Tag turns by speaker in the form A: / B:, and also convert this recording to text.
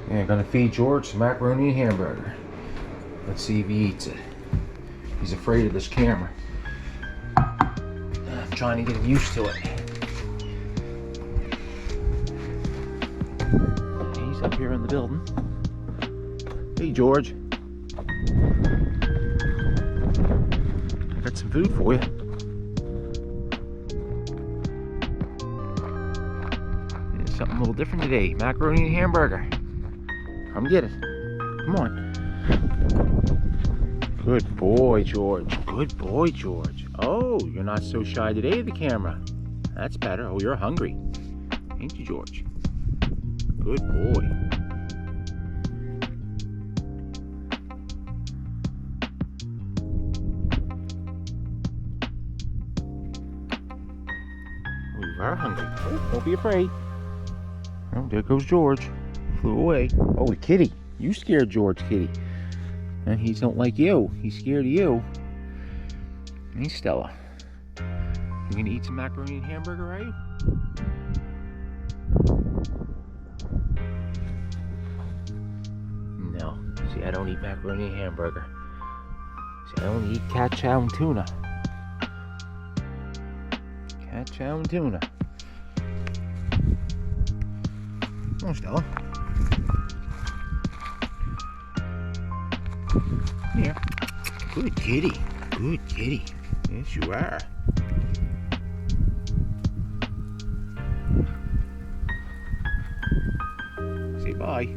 A: Yeah, I'm gonna feed George some macaroni and hamburger. Let's see if he eats it. He's afraid of this camera. I'm trying to get him used to it. He's up here in the building. Hey, George. I got some food for you. There's something a little different today. Macaroni and hamburger. Come get it. Come on. Good boy, George. Good boy, George. Oh, you're not so shy today of the camera. That's better. Oh, you're hungry. Ain't you, George? Good boy. Oh, you are hungry. Oh, don't be afraid. Oh, there goes George. Flew away. Oh, the kitty. You scared George, kitty. And he don't like you. He's scared of you. Hey, Stella. You gonna eat some macaroni and hamburger, are you? No. See, I don't eat macaroni and hamburger. See, I only eat cat chow and tuna. Cat chow and tuna. Come on, Stella. Here. Good kitty. Good kitty. Yes, you are. Say bye.